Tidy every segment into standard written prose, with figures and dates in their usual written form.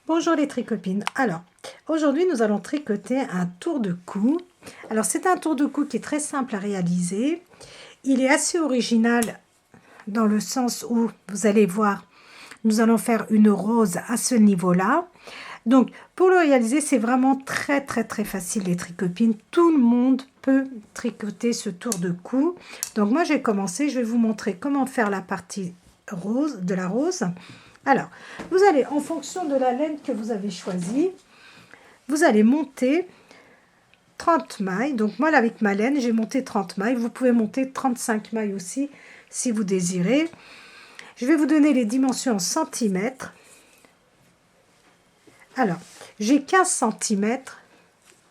Bonjour les tricopines. Alors, aujourd'hui nous allons tricoter un tour de cou. Alors c'est un tour de cou qui est très simple à réaliser. Il est assez original dans le sens où, vous allez voir, nous allons faire une rose à ce niveau-là. Donc pour le réaliser, c'est vraiment très facile les tricopines. Tout le monde peut tricoter ce tour de cou. Donc moi j'ai commencé, je vais vous montrer comment faire la partie rose de la rose. Alors, vous allez, en fonction de la laine que vous avez choisie, vous allez monter 30 mailles. Donc moi, là, avec ma laine, j'ai monté 30 mailles. Vous pouvez monter 35 mailles aussi, si vous désirez. Je vais vous donner les dimensions en centimètres. Alors, j'ai 15 cm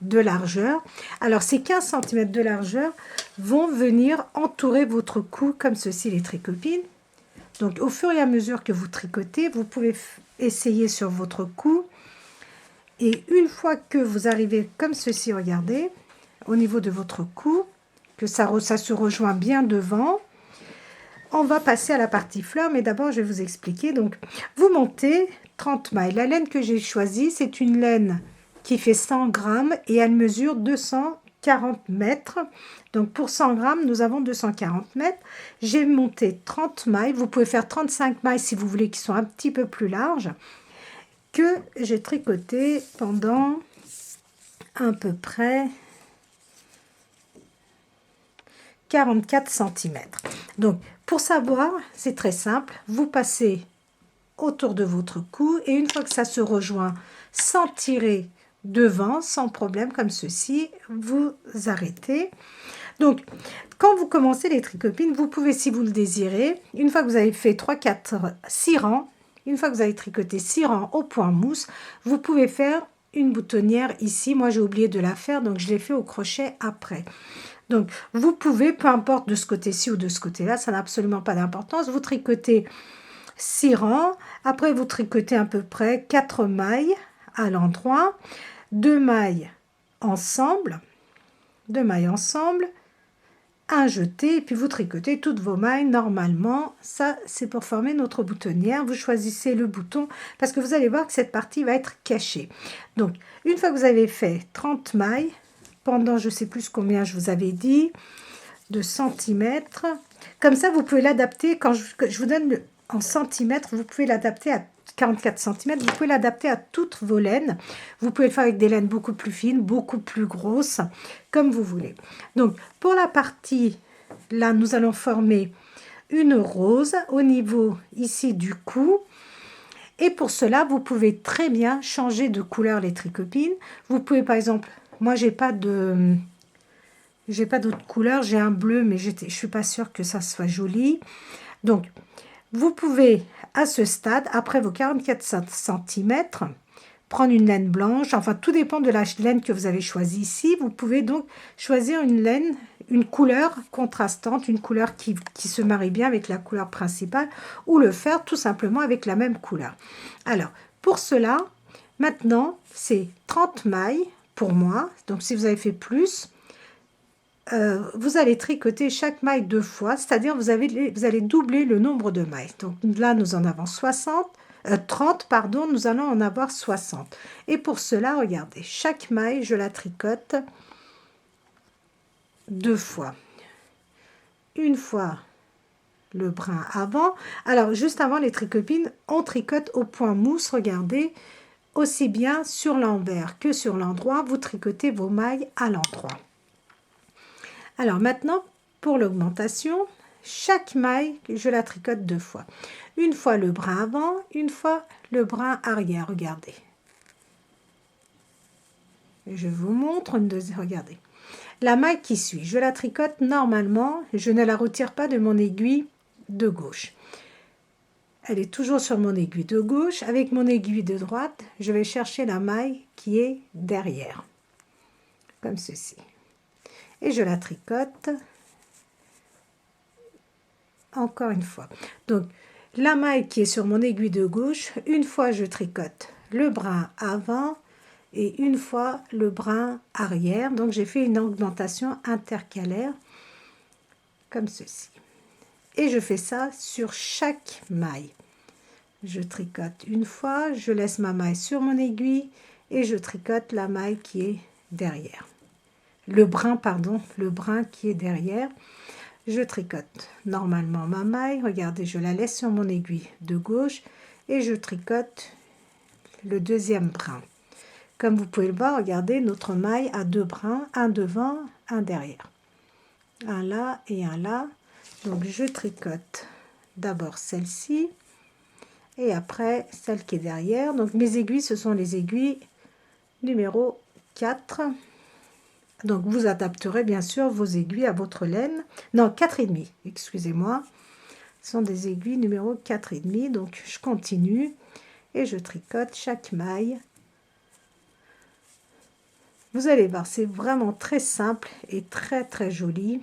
de largeur. Alors, ces 15 cm de largeur vont venir entourer votre cou, comme ceci, les tricopines. Donc, au fur et à mesure que vous tricotez, vous pouvez essayer sur votre cou. Et une fois que vous arrivez comme ceci, regardez, au niveau de votre cou, que ça se rejoint bien devant, on va passer à la partie fleur. Mais d'abord, je vais vous expliquer. Donc, vous montez 30 mailles. La laine que j'ai choisie, c'est une laine qui fait 100 grammes et elle mesure 240 mètres. Donc pour 100 grammes, nous avons 240 mètres. J'ai monté 30 mailles. Vous pouvez faire 35 mailles si vous voulez, qui sont un petit peu plus larges, que j'ai tricoté pendant à peu près 44 cm. Donc pour savoir, c'est très simple. Vous passez autour de votre cou et une fois que ça se rejoint, sans tirer devant, sans problème, comme ceci, vous arrêtez. Donc, quand vous commencez les tricopines, vous pouvez, si vous le désirez, une fois que vous avez fait 3, 4, 6 rangs, une fois que vous avez tricoté 6 rangs au point mousse, vous pouvez faire une boutonnière ici. Moi, j'ai oublié de la faire, donc je l'ai fait au crochet après. Donc, vous pouvez, peu importe de ce côté-ci ou de ce côté-là, ça n'a absolument pas d'importance. Vous tricotez 6 rangs, après vous tricotez à peu près 4 mailles à l'endroit, 2 mailles ensemble, un jeté, et puis vous tricotez toutes vos mailles normalement. Ça, c'est pour former notre boutonnière. Vous choisissez le bouton parce que vous allez voir que cette partie va être cachée. Donc, une fois que vous avez fait 30 mailles, pendant je ne sais plus combien je vous avais dit, de centimètres, comme ça, vous pouvez l'adapter. Quand je vous donne en centimètres, vous pouvez l'adapter à 44 cm, vous pouvez l'adapter à toutes vos laines. Vous pouvez le faire avec des laines beaucoup plus fines, beaucoup plus grosses, comme vous voulez. Donc, pour la partie, là, nous allons former une rose au niveau ici du cou. Et pour cela, vous pouvez très bien changer de couleur les tricopines. Vous pouvez, par exemple, moi, j'ai pas d'autre couleur, j'ai un bleu, mais je ne suis pas sûre que ça soit joli. Donc, vous pouvez, à ce stade, après vos 44 cm, prendre une laine blanche. Enfin, tout dépend de la laine que vous avez choisie ici. Vous pouvez donc choisir une laine, une couleur contrastante, une couleur qui se marie bien avec la couleur principale, ou le faire tout simplement avec la même couleur. Alors, pour cela, maintenant, c'est 30 mailles pour moi. Donc, si vous avez fait plus, vous allez tricoter chaque maille 2 fois, c'est-à-dire vous allez doubler le nombre de mailles. Donc là, nous en avons 30, pardon, nous allons en avoir 60. Et pour cela, regardez, chaque maille, je la tricote 2 fois. Une fois le brin avant. Alors, juste avant les tricopines, on tricote au point mousse, regardez, aussi bien sur l'envers que sur l'endroit, vous tricotez vos mailles à l'endroit. Alors maintenant, pour l'augmentation, chaque maille, je la tricote 2 fois. Une fois le brin avant, une fois le brin arrière, regardez. Je vous montre une deuxième, regardez. La maille qui suit, je la tricote normalement, je ne la retire pas de mon aiguille de gauche. Elle est toujours sur mon aiguille de gauche. Avec mon aiguille de droite, je vais chercher la maille qui est derrière, comme ceci. Et je la tricote encore une fois. Donc, la maille qui est sur mon aiguille de gauche, une fois je tricote le brin avant et une fois le brin arrière. Donc, j'ai fait une augmentation intercalaire comme ceci. Et je fais ça sur chaque maille. je tricote une fois, je laisse ma maille sur mon aiguille et je tricote la maille qui est derrière. Le brin, pardon, le brin qui est derrière. Je tricote normalement ma maille, regardez, je la laisse sur mon aiguille de gauche et je tricote le deuxième brin. Comme vous pouvez le voir, regardez, notre maille a deux brins, un devant, un derrière. Un là et un là. Donc je tricote d'abord celle-ci et après celle qui est derrière. Donc mes aiguilles, ce sont les aiguilles numéro 4. Donc vous adapterez bien sûr vos aiguilles à votre laine. Non, 4,5, excusez-moi. Ce sont des aiguilles numéro 4,5. Donc je continue et je tricote chaque maille. Vous allez voir, c'est vraiment très simple et très très joli.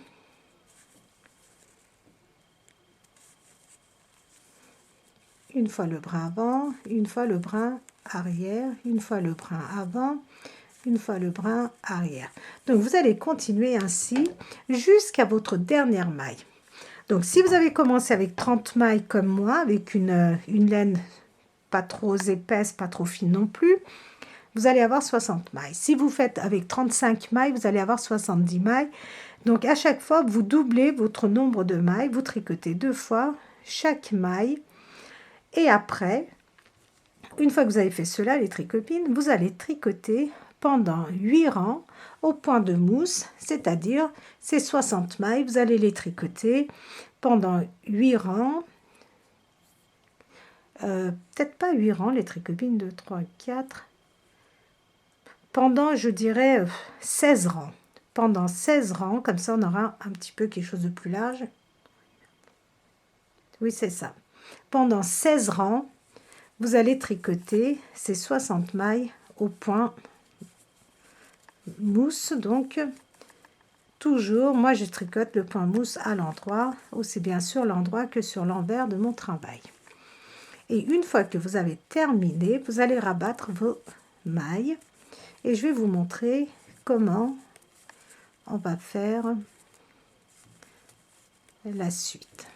Une fois le brin avant, une fois le brin arrière, une fois le brin avant, une fois le brin arrière. Donc vous allez continuer ainsi jusqu'à votre dernière maille. Donc si vous avez commencé avec 30 mailles comme moi, avec une laine pas trop épaisse, pas trop fine non plus, vous allez avoir 60 mailles. Si vous faites avec 35 mailles, vous allez avoir 70 mailles. Donc à chaque fois, vous doublez votre nombre de mailles, vous tricotez 2 fois chaque maille. Et après, une fois que vous avez fait cela, les tricopines, vous allez tricoter pendant 8 rangs au point de mousse, c'est-à-dire ces 60 mailles, vous allez les tricoter pendant 8 rangs. Peut-être pas 8 rangs, les tricopines, 2, 3, 4. Pendant, je dirais, 16 rangs. Pendant 16 rangs, comme ça on aura un petit peu quelque chose de plus large. Oui, c'est ça. Pendant 16 rangs, vous allez tricoter ces 60 mailles au point mousse. Donc toujours, moi je tricote le point mousse à l'endroit, aussi bien sur l'endroit que sur l'envers de mon travail. Et une fois que vous avez terminé, vous allez rabattre vos mailles et je vais vous montrer comment on va faire la suite.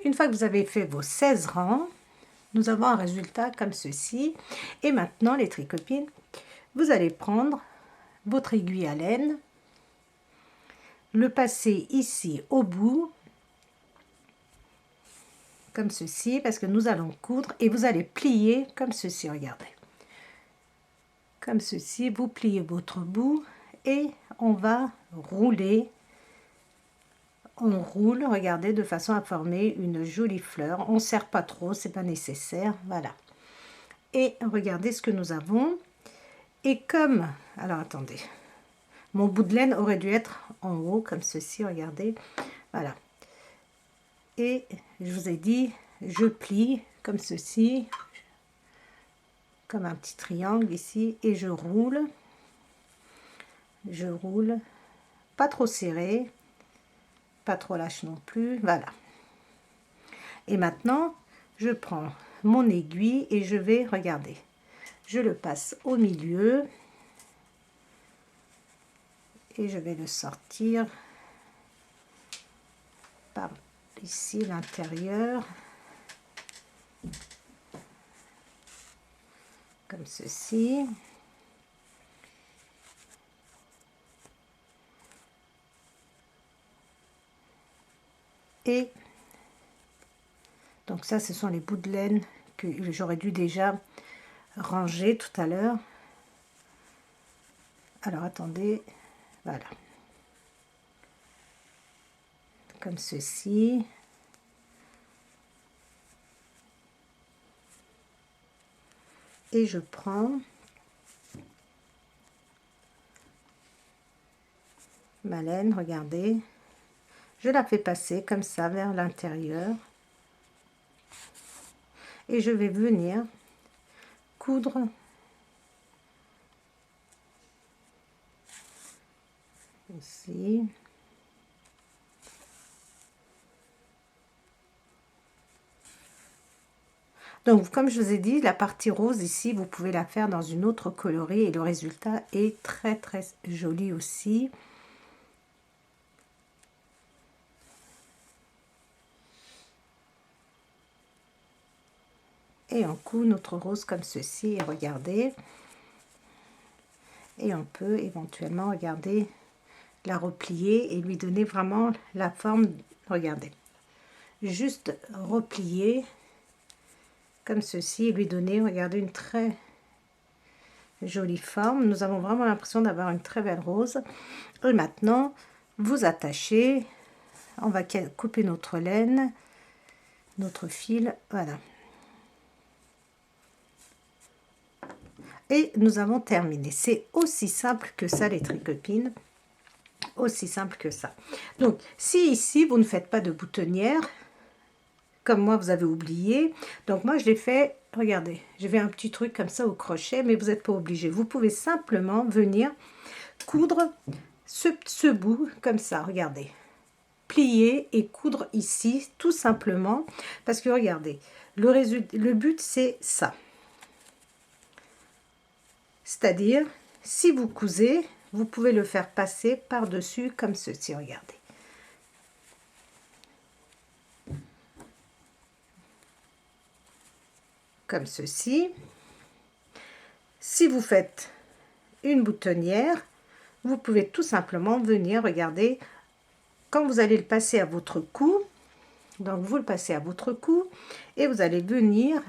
Une fois que vous avez fait vos 16 rangs, nous avons un résultat comme ceci. Et maintenant, les tricopines, vous allez prendre votre aiguille à laine, le passer ici au bout, comme ceci, parce que nous allons coudre, et vous allez plier comme ceci, regardez. Comme ceci, vous pliez votre bout et on va rouler. On roule, regardez, de façon à former une jolie fleur. On ne serre pas trop, c'est pas nécessaire, voilà. Et regardez ce que nous avons. Et comme, alors attendez, mon bout de laine aurait dû être en haut, comme ceci, regardez, voilà. Et je vous ai dit, je plie comme ceci, comme un petit triangle ici, et je roule, pas trop serré, pas trop lâche non plus, voilà. Et maintenant je prends mon aiguille et je vais, regarder, je le passe au milieu et je vais le sortir par ici l'intérieur, comme ceci. Et donc ça, ce sont les bouts de laine que j'aurais dû déjà ranger tout à l'heure. Alors attendez, voilà, comme ceci. Et je prends ma laine, regardez, je la fais passer comme ça vers l'intérieur. Et je vais venir coudre ici. Donc comme je vous ai dit, la partie rose ici, vous pouvez la faire dans une autre coloris et le résultat est très très joli aussi. et on coud notre rose comme ceci, et regardez. Et on peut éventuellement, regarder, la replier et lui donner vraiment la forme, regardez. Juste replier comme ceci et lui donner, regardez, une très jolie forme. Nous avons vraiment l'impression d'avoir une très belle rose. Et maintenant, vous attachez, on va couper notre laine, notre fil, voilà. Et nous avons terminé. C'est aussi simple que ça, les tricopines. Aussi simple que ça. Donc, si ici, vous ne faites pas de boutonnière, comme moi, vous avez oublié. Donc, moi, je l'ai fait, regardez, j'ai fait un petit truc comme ça au crochet, mais vous n'êtes pas obligé. Vous pouvez simplement venir coudre ce bout comme ça, regardez. Plier et coudre ici, tout simplement, parce que regardez, le but, c'est ça. C'est-à-dire, si vous cousez, vous pouvez le faire passer par-dessus comme ceci, regardez. Comme ceci. Si vous faites une boutonnière, vous pouvez tout simplement venir, regardez, quand vous allez le passer à votre cou, donc vous le passez à votre cou, et vous allez venir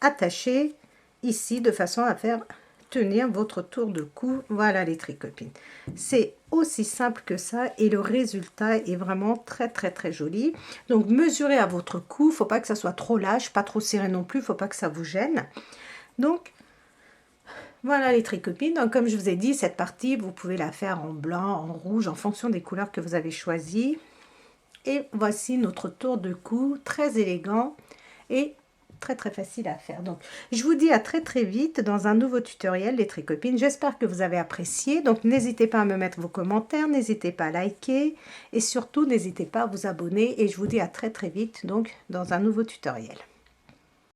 attacher ici de façon à faire tenir votre tour de cou. Voilà les tricopines, c'est aussi simple que ça et le résultat est vraiment très joli. Donc mesurez à votre cou, faut pas que ça soit trop lâche, pas trop serré non plus, faut pas que ça vous gêne. Donc voilà les tricopines. Donc comme je vous ai dit, cette partie vous pouvez la faire en blanc, en rouge, en fonction des couleurs que vous avez choisies. Et voici notre tour de cou, très élégant et très facile à faire. Donc je vous dis à très vite dans un nouveau tutoriel les tricopines. J'espère que vous avez apprécié. Donc n'hésitez pas à me mettre vos commentaires, n'hésitez pas à liker et surtout n'hésitez pas à vous abonner et je vous dis à très vite donc dans un nouveau tutoriel.